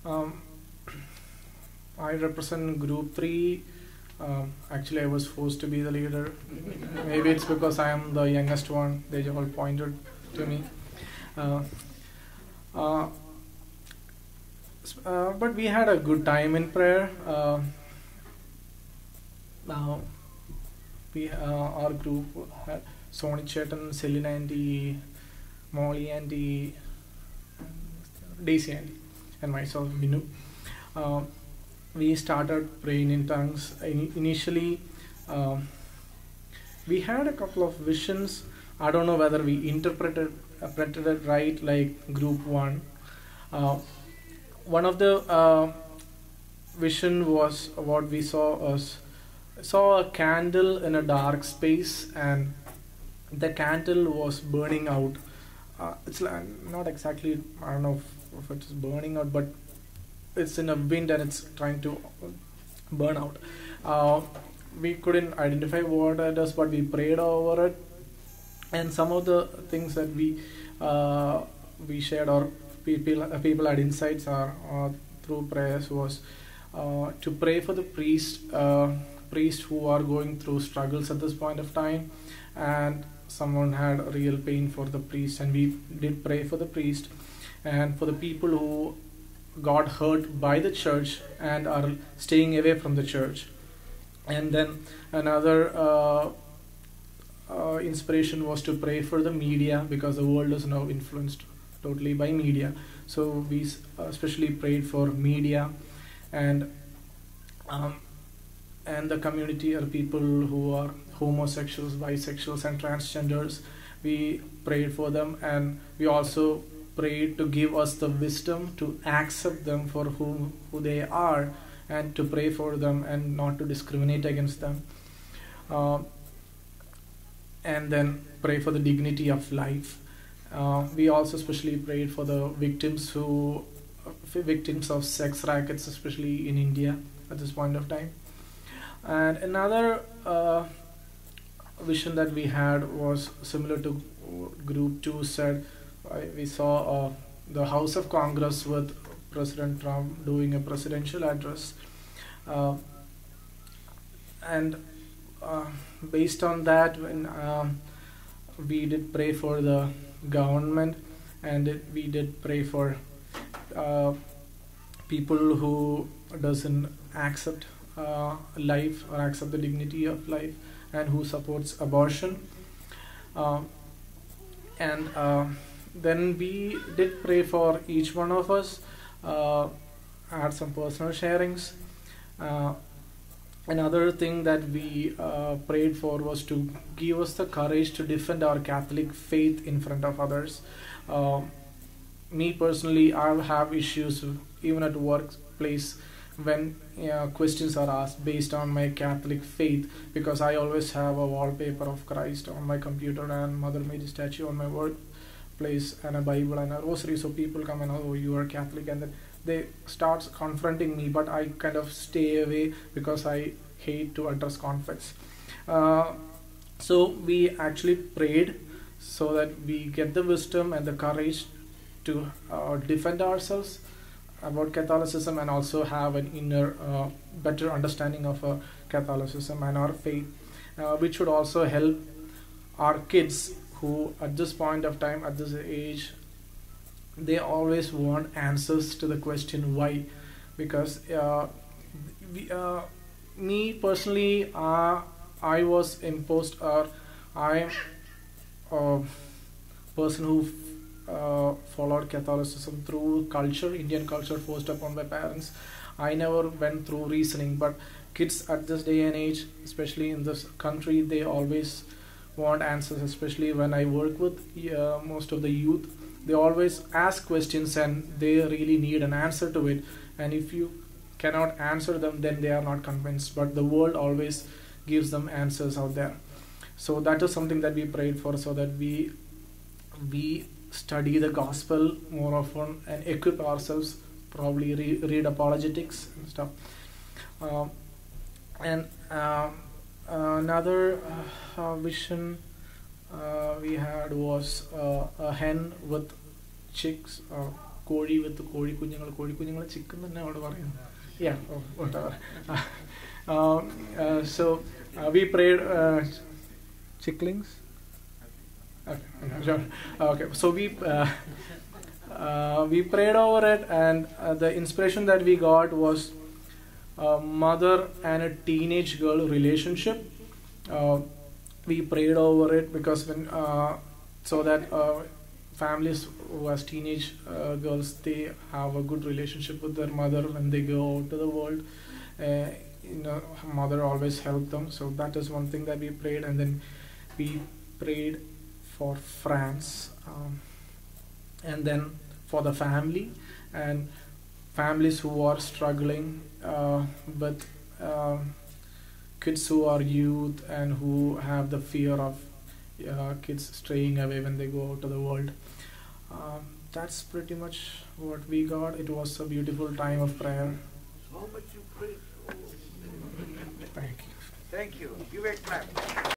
Um, I represent Group 3. Actually, I was forced to be the leader. Maybe it's because I am the youngest one. They all pointed to me. Uh, uh, but we had a good time in prayer. Now our group had Sony Chetan, Selina Auntie, Molly Auntie, Daisy Auntie, and myself, Binu. Uh, we started praying in tongues. Initially, we had a couple of visions. I don't know whether we interpreted it right, like Group 1. One of the vision was what we saw a candle in a dark space, and the candle was burning out. It's like, not exactly, I don't know if it's burning out, but it's in a wind and it's trying to burn out. We couldn't identify what it is, but we prayed over it, and some of the things that we shared, or people had insights through prayers, was to pray for the priests who are going through struggles at this point of time, and someone had real pain for the priest, and we did pray for the priest and for the people who got hurt by the church and are staying away from the church. And then another inspiration was to pray for the media, because the world is now influenced totally by media. So we especially prayed for media and the community, or people who are homosexuals, bisexuals, and transgenders. We prayed for them, and we also prayed to give us the wisdom to accept them for who they are, and to pray for them and not to discriminate against them. And then pray for the dignity of life. We also especially prayed for the victims of sex rackets, especially in India at this point of time. And another vision that we had was similar to Group 2 said. We saw the House of Congress with President Trump doing a presidential address, and based on that, when we did pray for the government, and we did pray for people who doesn't accept life or accept the dignity of life, and who supports abortion. And then we did pray for each one of us, had some personal sharings. Another thing that we prayed for was to give us the courage to defend our Catholic faith in front of others. Me personally, I have issues even at workplace when questions are asked based on my Catholic faith, because I always have a wallpaper of Christ on my computer and Mother Mary statue on my workplace, and a Bible and a rosary. So people come and, oh, you are Catholic, and then they start confronting me, but I kind of stay away because I hate to address conflicts. So we actually prayed so that we get the wisdom and the courage to defend ourselves about Catholicism, and also have an inner better understanding of Catholicism and our faith, which would also help our kids, who at this point of time, at this age, they always want answers to the question why. Because me personally, I was imposed, or I am a person who followed Catholicism through culture, Indian culture, forced upon my parents. I never went through reasoning, but kids at this day and age, especially in this country, they always want answers. Especially when I work with most of the youth, they always ask questions and they really need an answer to it, and if you cannot answer them, then they are not convinced, but the world always gives them answers out there. So that is something that we prayed for, so that we study the gospel more often and equip ourselves, probably read apologetics and stuff. And another vision we had was a hen with chicks, കോഴി വിത്ത് കോഴിക്കുഞ്ഞുങ്ങൾ chicken തന്നെ അവിടെ പറയുന്നത്. Yeah, oh, whatever. So we prayed chicklings. Okay, sure. Okay, so we prayed over it, and the inspiration that we got was a mother and a teenage girl relationship. We prayed over it because when so that families who has teenage girls, they have a good relationship with their mother when they go out to the world. Mother always helped them. So that is one thing that we prayed, and then we prayed for France, and then for the family and families who are struggling with kids who are youth and who have the fear of kids straying away when they go out to the world. That's pretty much what we got. It was a beautiful time of prayer. How much you prayed? Thank you. Thank you. Give a clap.